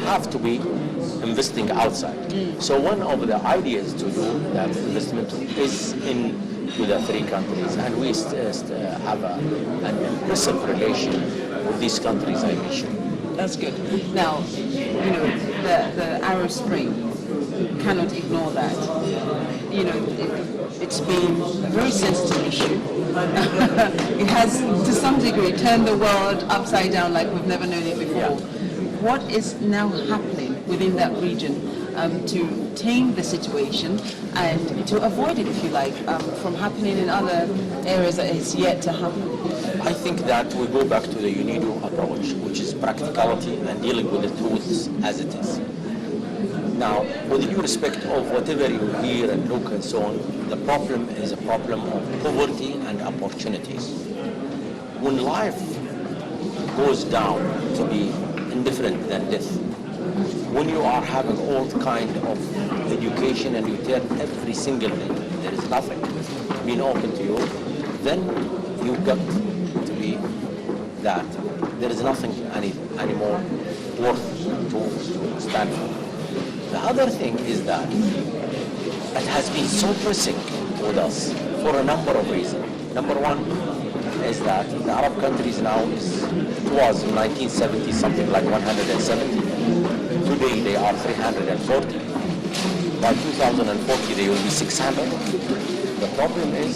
have to be investing outside. So one of the ideas to do that investment is to the three countries, and we have an impressive relation with these countries I mentioned. That's good. Now, the Arab Spring, cannot ignore that. It's been a very sensitive issue. It has, to some degree, turned the world upside down like we've never known it before. Yeah. What is now happening within that region to tame the situation and to avoid it, if you like, from happening in other areas that is yet to happen? I think that we go back to the UNIDO approach, which is practicality and dealing with the truth as it is. Now, with due respect of whatever you hear and look and so on, the problem is a problem of poverty and opportunities. When life goes down to be indifferent than death, when you are having all kind of education and you turn every single day, there is nothing being open to you, then you got to be that there is nothing anymore worth to stand for. The other thing is that it has been so pressing with us for a number of reasons. Number one is that the Arab countries now it was in 1970 something like 170. Today they are 340. By 2040 they will be 600. The problem is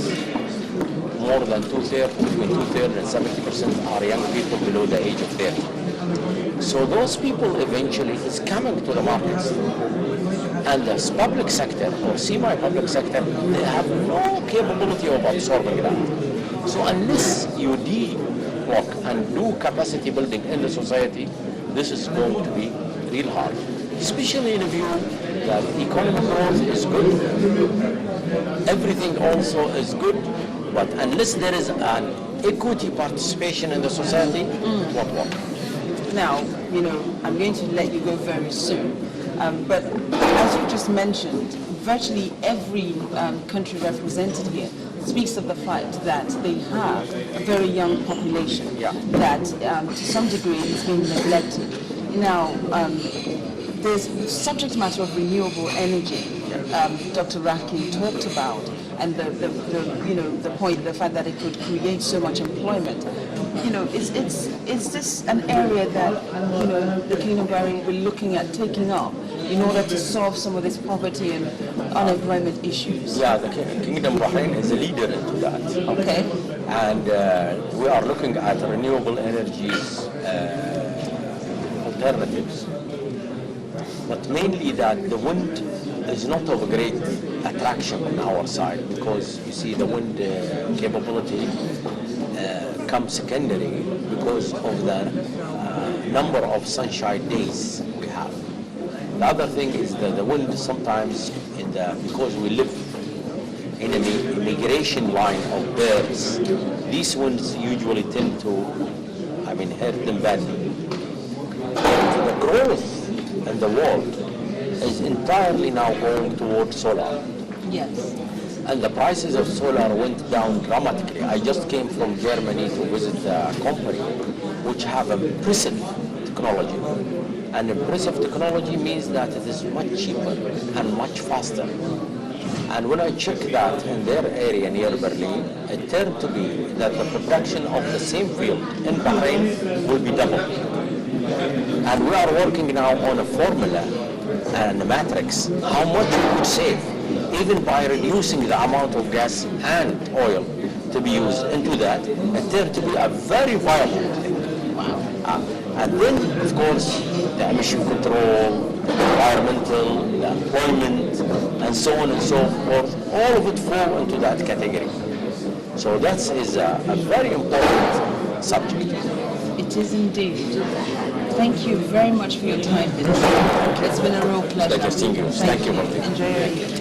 more than between two-thirds and 70% are young people below the age of 30. So those people eventually is coming to the markets. And the public sector or semi-public sector, they have no capability of absorbing that. So unless you work and do capacity building in the society, this is going to be real hard. Especially in view that economic growth is good, everything also is good, but unless there is an equity participation in the society, it won't work. Now, I'm going to let you go very soon, but as you just mentioned, virtually every country represented here speaks of the fact that they have a very young population that to some degree is being neglected. Now, there's subject matter of renewable energy. Dr. Raki talked about, and the fact that it could create so much employment. Is this an area that the Kingdom of Bahrain will be looking at taking up in order to solve some of this poverty and unemployment issues? Yeah, the Kingdom of Bahrain is a leader into that. Okay. And we are looking at renewable energies alternatives, but mainly that the wind is not of a great attraction on our side, because you see the wind capability comes secondary because of the number of sunshine days we have. The other thing is that the wind sometimes, because we live in a migration line of birds, these winds usually tend to, hurt them badly. The growth in the world is entirely now going towards solar. Yes. And the prices of solar went down dramatically. I just came from Germany to visit a company which have impressive technology. And impressive technology means that it is much cheaper and much faster. And when I checked that in their area near Berlin, it turned to be that the production of the same field in Bahrain will be doubled. And we are working now on a formula and a matrix, how much we could save, even by reducing the amount of gas and oil to be used into that. It turned to be a very viable thing. And then, of course, the emission control, the environmental, the employment, and so on and so forth, all of it fall into that category. So that is a very important subject. It is indeed. Thank you very much for your time today. It's been a real pleasure. Thank you. Enjoy your evening.